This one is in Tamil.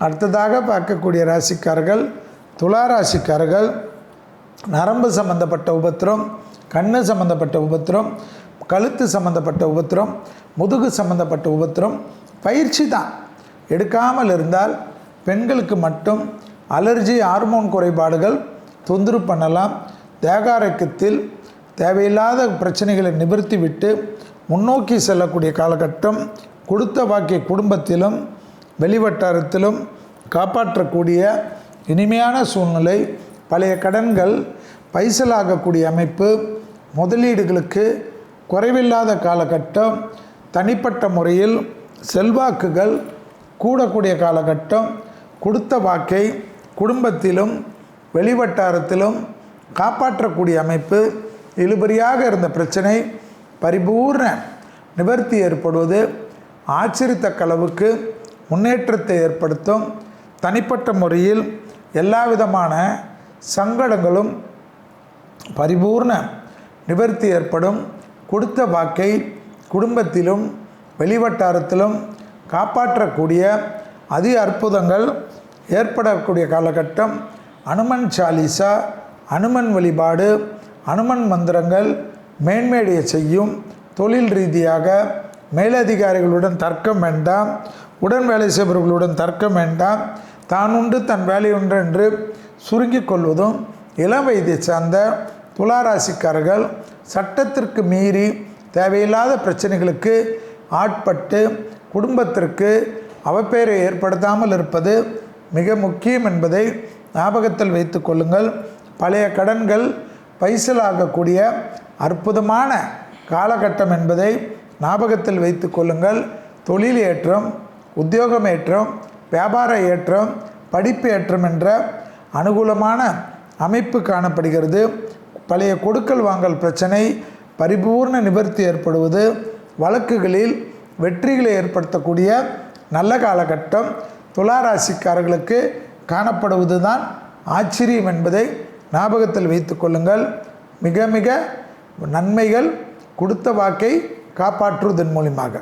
அடுத்ததாக பார்க்கக்கூடிய ராசிக்காரர்கள் துலா ராசிக்காரர்கள். நரம்பு சம்பந்தப்பட்ட உபத்திரம், கண்ணு சம்பந்தப்பட்ட உபத்திரம், கழுத்து சம்பந்தப்பட்ட உபத்திரம், முதுகு சம்பந்தப்பட்ட உபத்திரம் பயிற்சி தான். எடுக்காமல் இருந்தால் பெண்களுக்கு மட்டும் அலர்ஜி, ஹார்மோன் குறைபாடுகள் தொந்தரவு பண்ணலாம். தேகாரோக்கியத்தில் தேவையில்லாத பிரச்சனைகளை நிவர்த்தி விட்டு முன்னோக்கி செல்லக்கூடிய காலகட்டம். கொடுத்த வாக்கிய குடும்பத்திலும் வெளிவட்டாரத்திலும் காப்பாற்றக்கூடிய இனிமையான சூழ்நிலை. பழைய கடன்கள் பைசலாகக்கூடிய அமைப்பு. முதலீடுகளுக்கு குறைவில்லாத காலகட்டம். தனிப்பட்ட முறையில் செல்வாக்குகள் கூடக்கூடிய காலகட்டம். கொடுத்த வாக்கை குடும்பத்திலும் வெளிவட்டாரத்திலும் காப்பாற்றக்கூடிய அமைப்பு. இழுபறியாக இருந்த பிரச்சனை பரிபூர்ண நிவர்த்தி ஏற்படுவது ஆச்சரியத்தக்க அளவுக்கு முன்னேற்றத்தை ஏற்படுத்தும். தனிப்பட்ட முறையில் எல்லா விதமான சங்கடங்களும் பரிபூர்ண நிவர்த்தி ஏற்படும். கொடுத்த வாக்கை குடும்பத்திலும் வெளிவட்டாரத்திலும் காப்பாற்றக்கூடிய அதி அற்புதங்கள் ஏற்படக்கூடிய காலகட்டம். அனுமன் சாலிசா, அனுமன் வழிபாடு, அனுமன் மந்திரங்கள் மேன்மேடைய செய்யும். தொழில் ரீதியாக மேலதிகாரிகளுடன் தர்க்கம் வேண்டாம். உடன் வேலை செய்பவர்களுடன் தர்க்கம் வேண்டாம். தான் உண்டு தன் வேலை உண்டு என்று சுருங்கிக் கொள்வதும். இளம் வயதை சார்ந்த துளாராசிக்காரர்கள் சட்டத்திற்கு மீறி தேவையில்லாத பிரச்சனைகளுக்கு ஆட்பட்டு குடும்பத்திற்கு அவப்பெயரை ஏற்படுத்தாமல் இருப்பது மிக முக்கியம் என்பதை ஞாபகத்தில் வைத்து கொள்ளுங்கள். பழைய கடன்கள் பைசலாகக்கூடிய அற்புதமான காலகட்டம் என்பதை ஞாபகத்தில் வைத்து கொள்ளுங்கள். தொழில் ஏற்றம், உத்தியோகம் ஏற்றம், வியாபார ஏற்றம், படிப்பு ஏற்றம் என்ற அனுகூலமான அமைப்பு காணப்படுகிறது. பழைய கொடுக்கல் வாங்கல் பிரச்சனை பரிபூர்ண நிவர்த்தி ஏற்படுவது, வழக்குகளில் வெற்றிகளை ஏற்படுத்தக்கூடிய நல்ல காலகட்டம் துளாராசிக்காரர்களுக்கு காணப்படுவது தான் ஆச்சரியம் என்பதை ஞாபகத்தில் வைத்து கொள்ளுங்கள். மிக மிக நன்மைகள் கொடுத்த வாக்கை காப்பாற்றுவதன் மூலமாக.